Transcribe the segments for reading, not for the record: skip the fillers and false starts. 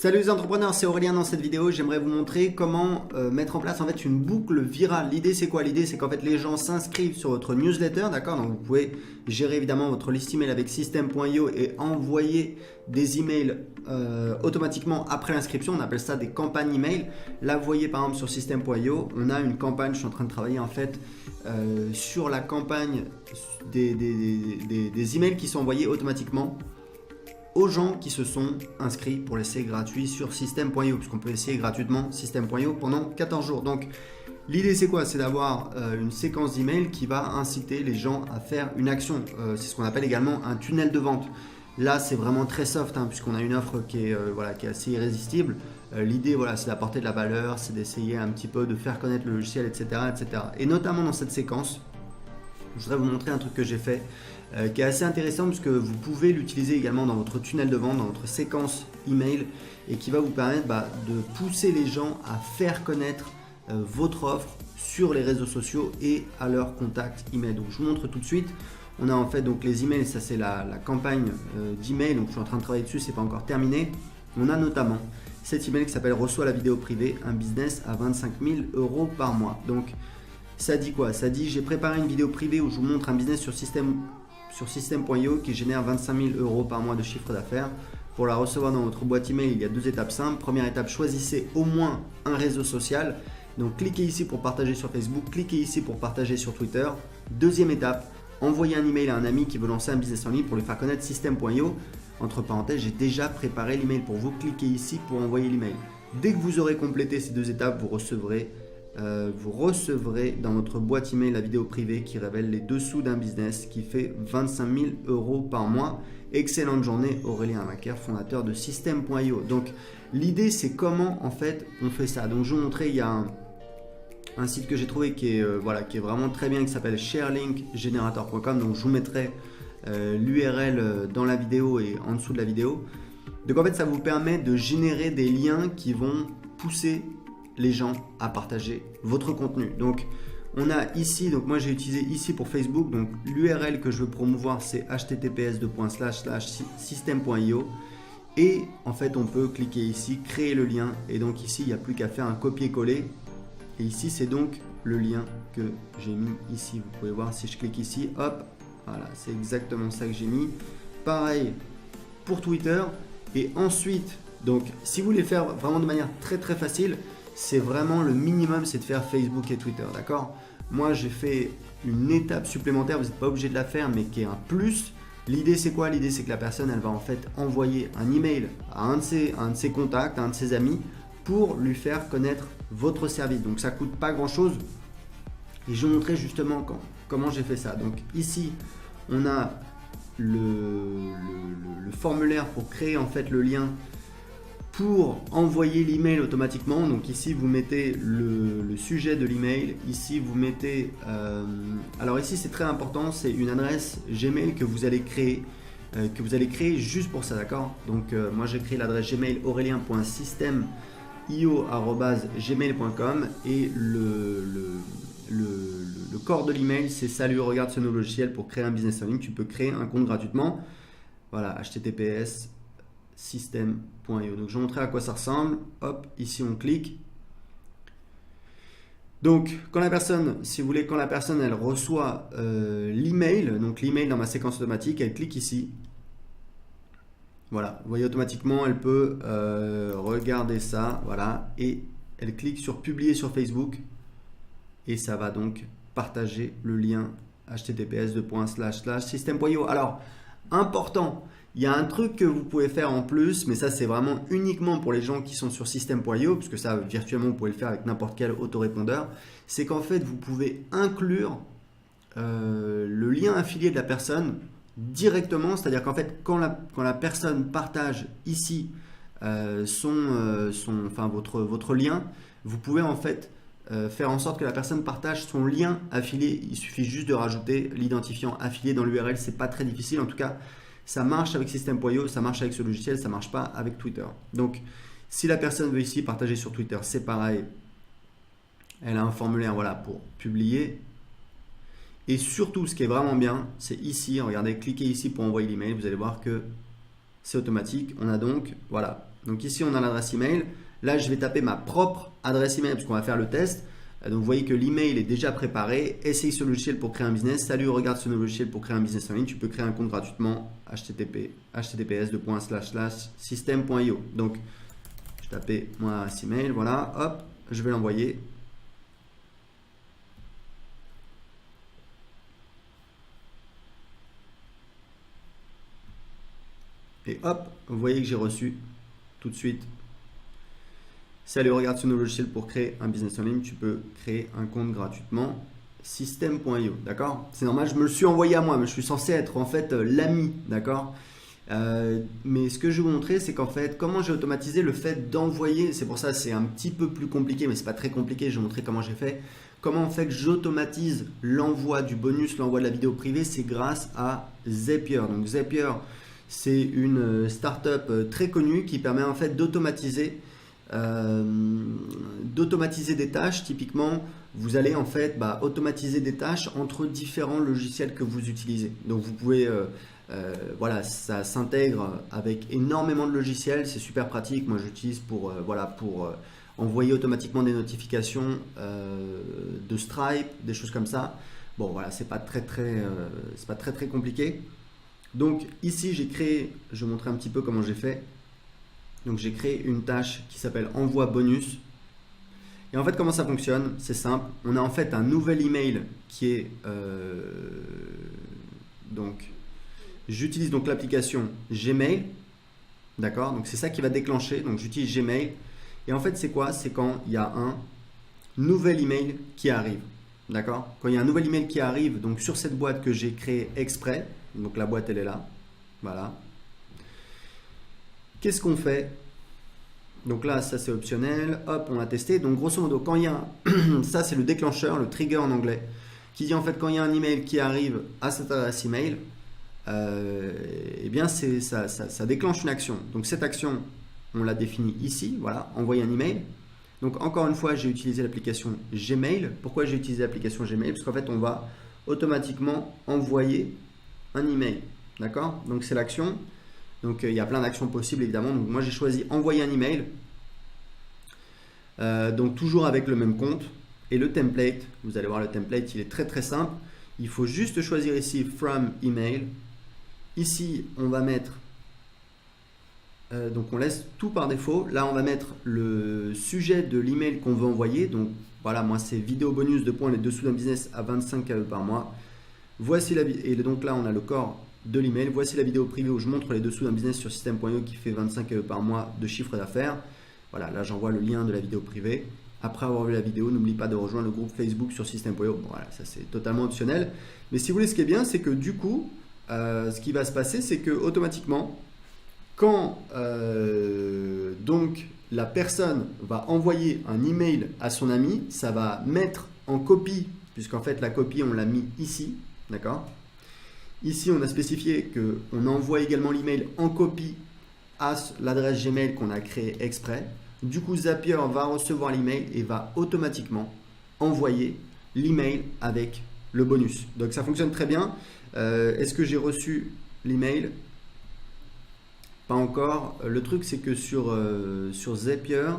Salut les entrepreneurs, c'est Aurélien. Dans cette vidéo, j'aimerais vous montrer comment mettre en place en fait une boucle virale. L'idée c'est quoi? L'idée c'est qu'en fait les gens s'inscrivent sur votre newsletter, d'accord? Donc vous pouvez gérer évidemment votre liste email avec System.io et envoyer des emails automatiquement après l'inscription. On appelle ça des campagnes email. Là vous voyez par exemple sur System.io, on a une campagne, je suis en train de travailler en fait sur la campagne des emails qui sont envoyés automatiquement aux gens qui se sont inscrits pour l'essai gratuit sur System.io, puisqu'on peut essayer gratuitement System.io pendant 14 jours. Donc l'idée c'est quoi? C'est d'avoir une séquence d'emails qui va inciter les gens à faire une action. C'est ce qu'on appelle également un tunnel de vente. Là c'est vraiment très soft, puisqu'on a une offre qui est assez irrésistible. L'idée c'est d'apporter de la valeur, c'est d'essayer un petit peu de faire connaître le logiciel, etc., etc. Et notamment dans cette séquence, je voudrais vous montrer un truc que j'ai fait qui est assez intéressant puisque vous pouvez l'utiliser également dans votre tunnel de vente, dans votre séquence email et qui va vous permettre de pousser les gens à faire connaître votre offre sur les réseaux sociaux et à leur contact email. Donc je vous montre tout de suite. On a en fait donc les emails, ça c'est la campagne d'email, donc je suis en train de travailler dessus, c'est pas encore terminé. On a notamment cet email qui s'appelle reçois la vidéo privée, un business à 25 000 € par mois. Donc ça dit quoi? Ça dit j'ai préparé une vidéo privée où je vous montre un business sur System.io qui génère 25 000 € par mois de chiffre d'affaires. Pour la recevoir dans votre boîte email, il y a deux étapes simples. Première étape, choisissez au moins un réseau social. Donc cliquez ici pour partager sur Facebook, cliquez ici pour partager sur Twitter. Deuxième étape, envoyez un email à un ami qui veut lancer un business en ligne pour lui faire connaître System.io. Entre parenthèses, j'ai déjà préparé l'email pour vous. Cliquez ici pour envoyer l'email. Dès que vous aurez complété ces deux étapes, vous recevrez dans votre boîte email la vidéo privée qui révèle les dessous d'un business qui fait 25 000 € par mois. Excellente journée, Aurélien Amaker, fondateur de System.io. Donc l'idée c'est comment en fait on fait ça. Donc je vais vous montrer, il y a un site que j'ai trouvé qui est vraiment très bien, qui s'appelle sharelinkgenerator.com. Donc je vous mettrai l'URL dans la vidéo et en dessous de la vidéo. Donc en fait ça vous permet de générer des liens qui vont pousser les gens à partager votre contenu. Donc on a ici, donc moi j'ai utilisé ici pour Facebook, donc l'URL que je veux promouvoir c'est https://system.io et en fait on peut cliquer ici, créer le lien et donc ici il n'y a plus qu'à faire un copier-coller et ici c'est donc le lien que j'ai mis ici. Vous pouvez voir si je clique ici, hop, voilà, c'est exactement ça que j'ai mis. Pareil pour Twitter et ensuite, donc si vous voulez faire vraiment de manière très très facile, c'est vraiment le minimum, c'est de faire Facebook et Twitter, d'accord? Moi, j'ai fait une étape supplémentaire, vous n'êtes pas obligé de la faire, mais qui est un plus. L'idée, c'est quoi? L'idée, c'est que la personne, elle va en fait envoyer un email à un de ses contacts, à un de ses amis, pour lui faire connaître votre service. Donc, ça ne coûte pas grand-chose. Et je vais vous montrer justement comment j'ai fait ça. Donc, ici, on a le formulaire pour créer en fait le lien pour envoyer l'email automatiquement. Donc ici vous mettez le sujet de l'email, ici vous mettez alors ici c'est très important, c'est une adresse Gmail que vous allez créer juste pour ça, d'accord? Donc moi j'ai créé l'adresse Gmail aurélien.system.io@gmail.com et le corps de l'email c'est salut, regarde ce nouveau logiciel pour créer un business en ligne, tu peux créer un compte gratuitement. Voilà, https system.io. Donc je vais montrer à quoi ça ressemble. Hop, ici on clique. Donc quand la personne, si vous voulez, quand la personne elle reçoit l'email, donc l'email dans ma séquence automatique, elle clique ici. Voilà, vous voyez automatiquement, elle peut regarder ça, voilà, et elle clique sur publier sur Facebook et ça va donc partager le lien https://system.io. Alors, important, il y a un truc que vous pouvez faire en plus, mais ça c'est vraiment uniquement pour les gens qui sont sur System.io, puisque ça virtuellement vous pouvez le faire avec n'importe quel autorépondeur, c'est qu'en fait vous pouvez inclure le lien affilié de la personne directement, c'est-à-dire qu'en fait quand la personne partage ici votre lien, vous pouvez en fait faire en sorte que la personne partage son lien affilié. Il suffit juste de rajouter l'identifiant affilié dans l'URL, c'est pas très difficile, en tout cas ça marche avec System.io, ça marche avec ce logiciel, ça marche pas avec Twitter. Donc si la personne veut ici partager sur Twitter, c'est pareil, elle a un formulaire pour publier. Et surtout ce qui est vraiment bien, c'est ici, regardez, cliquez ici pour envoyer l'email, vous allez voir que c'est automatique. On a donc Donc ici, on a l'adresse email. Là, je vais taper ma propre adresse email parce qu'on va faire le test. Donc vous voyez que l'email est déjà préparé. Essaye ce logiciel pour créer un business. Salut, regarde ce nouveau logiciel pour créer un business en ligne. Tu peux créer un compte gratuitement. https://system.io. Donc je tapais mon adresse email. Voilà, hop, je vais l'envoyer. Et hop, vous voyez que j'ai reçu tout de suite. Salut, regarde ce nouveau logiciel pour créer un business en ligne. Tu peux créer un compte gratuitement. System.io, d'accord? C'est normal, je me le suis envoyé à moi, mais je suis censé être en fait l'ami, d'accord? Mais ce que je vais vous montrer, c'est qu'en fait, comment j'ai automatisé le fait d'envoyer. C'est pour ça, c'est un petit peu plus compliqué, mais c'est pas très compliqué. Je vais vous montrer comment j'ai fait. Comment en fait j'automatise l'envoi du bonus, l'envoi de la vidéo privée, c'est grâce à Zapier. Donc Zapier, c'est une startup très connue qui permet en fait d'automatiser des tâches. Typiquement, vous allez en fait automatiser des tâches entre différents logiciels que vous utilisez. Donc vous pouvez, voilà, ça s'intègre avec énormément de logiciels, c'est super pratique. Moi j'utilise pour envoyer automatiquement des notifications de Stripe, des choses comme ça. Bon voilà, c'est pas très compliqué. Donc ici j'ai créé, je vais vous montrer un petit peu comment j'ai fait. Donc j'ai créé une tâche qui s'appelle envoi bonus. Et en fait comment ça fonctionne? C'est simple. On a en fait un nouvel email qui est donc j'utilise donc l'application Gmail. D'accord? Donc c'est ça qui va déclencher. Donc j'utilise Gmail. Et en fait c'est quoi? C'est quand il y a un nouvel email qui arrive. D'accord? Quand il y a un nouvel email qui arrive donc sur cette boîte que j'ai créée exprès. Donc la boîte elle est là. Voilà. Qu'est-ce qu'on fait? Donc là, ça c'est optionnel. Hop, on l'a testé. Donc grosso modo, quand il y a ça c'est le déclencheur, le trigger en anglais, qui dit en fait quand il y a un email qui arrive à cette adresse email, eh bien ça déclenche une action. Donc cette action, on l'a définie ici. Voilà, envoyer un email. Donc encore une fois, j'ai utilisé l'application Gmail. Pourquoi j'ai utilisé l'application Gmail? Parce qu'en fait, on va automatiquement envoyer un email. D'accord? Donc c'est l'action. Donc il y a plein d'actions possibles évidemment. Donc moi j'ai choisi envoyer un email. Donc toujours avec le même compte. Et le template, vous allez voir le template, il est très simple. Il faut juste choisir ici from email. Ici on va mettre, donc on laisse tout par défaut. Là on va mettre le sujet de l'email qu'on veut envoyer. Donc voilà, moi c'est vidéo bonus les dessous d'un business à 25 KE par mois. Voici la et donc là on a le corps de l'email. Voici la vidéo privée où je montre les dessous d'un business sur system.io qui fait 25 € par mois de chiffre d'affaires. Voilà, là j'envoie le lien de la vidéo privée. Après avoir vu la vidéo, n'oublie pas de rejoindre le groupe Facebook sur system.io. Bon, voilà, ça c'est totalement optionnel. Mais si vous voulez, ce qui est bien, c'est que du coup, ce qui va se passer, c'est que automatiquement, quand donc la personne va envoyer un email à son ami, ça va mettre en copie, puisqu'en fait la copie on l'a mis ici, d'accord? Ici, on a spécifié qu'on envoie également l'email en copie à l'adresse Gmail qu'on a créée exprès. Du coup, Zapier va recevoir l'email et va automatiquement envoyer l'email avec le bonus. Donc, ça fonctionne très bien. Est-ce que j'ai reçu l'email? Pas encore. Le truc, c'est que sur Zapier,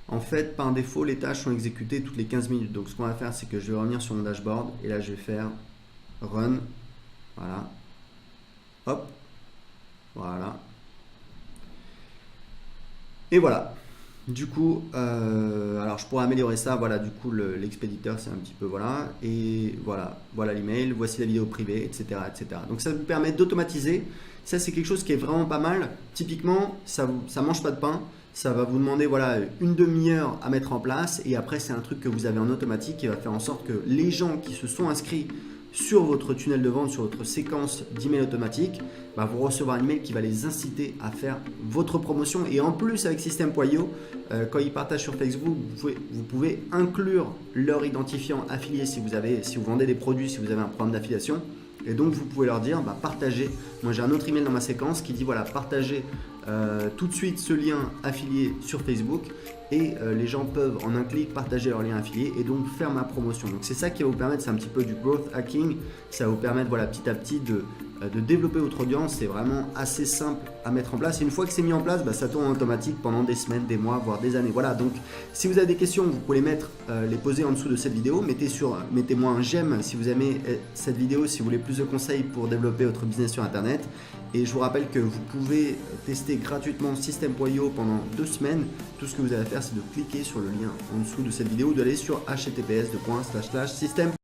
en fait, par défaut, les tâches sont exécutées toutes les 15 minutes. Donc, ce qu'on va faire, c'est que je vais revenir sur mon dashboard et là, je vais faire Run. Voilà. Hop. Voilà. Et voilà. Du coup, alors je pourrais améliorer ça. Voilà, du coup, l'expéditeur, c'est un petit peu voilà. Et voilà, voilà l'email. Voici la vidéo privée, etc., etc. Donc, ça vous permet d'automatiser. Ça, c'est quelque chose qui est vraiment pas mal. Typiquement, ça mange pas de pain. Ça va vous demander voilà, une demi-heure à mettre en place. Et après, c'est un truc que vous avez en automatique qui va faire en sorte que les gens qui se sont inscrits sur votre tunnel de vente, sur votre séquence d'email automatique, vous recevoir un email qui va les inciter à faire votre promotion. Et en plus, avec System.io, quand ils partagent sur Facebook, vous pouvez inclure leur identifiant affilié si vous vendez des produits, si vous avez un programme d'affiliation. Et donc, vous pouvez leur dire, partagez. Moi, j'ai un autre email dans ma séquence qui dit, voilà, partagez tout de suite ce lien affilié sur Facebook. Et les gens peuvent en un clic partager leur lien affilié et donc faire ma promotion. Donc c'est ça qui va vous permettre, c'est un petit peu du growth hacking, ça va vous permettre voilà, petit à petit de de développer votre audience. C'est vraiment assez simple à mettre en place. Et une fois que c'est mis en place, ça tourne en automatique pendant des semaines, des mois, voire des années. Voilà, donc si vous avez des questions, vous pouvez les poser en dessous de cette vidéo. Mettez-moi un j'aime si vous aimez cette vidéo, si vous voulez plus de conseils pour développer votre business sur Internet. Et je vous rappelle que vous pouvez tester gratuitement System.io pendant 2 semaines. Tout ce que vous avez à faire, c'est de cliquer sur le lien en dessous de cette vidéo ou d'aller sur https://system.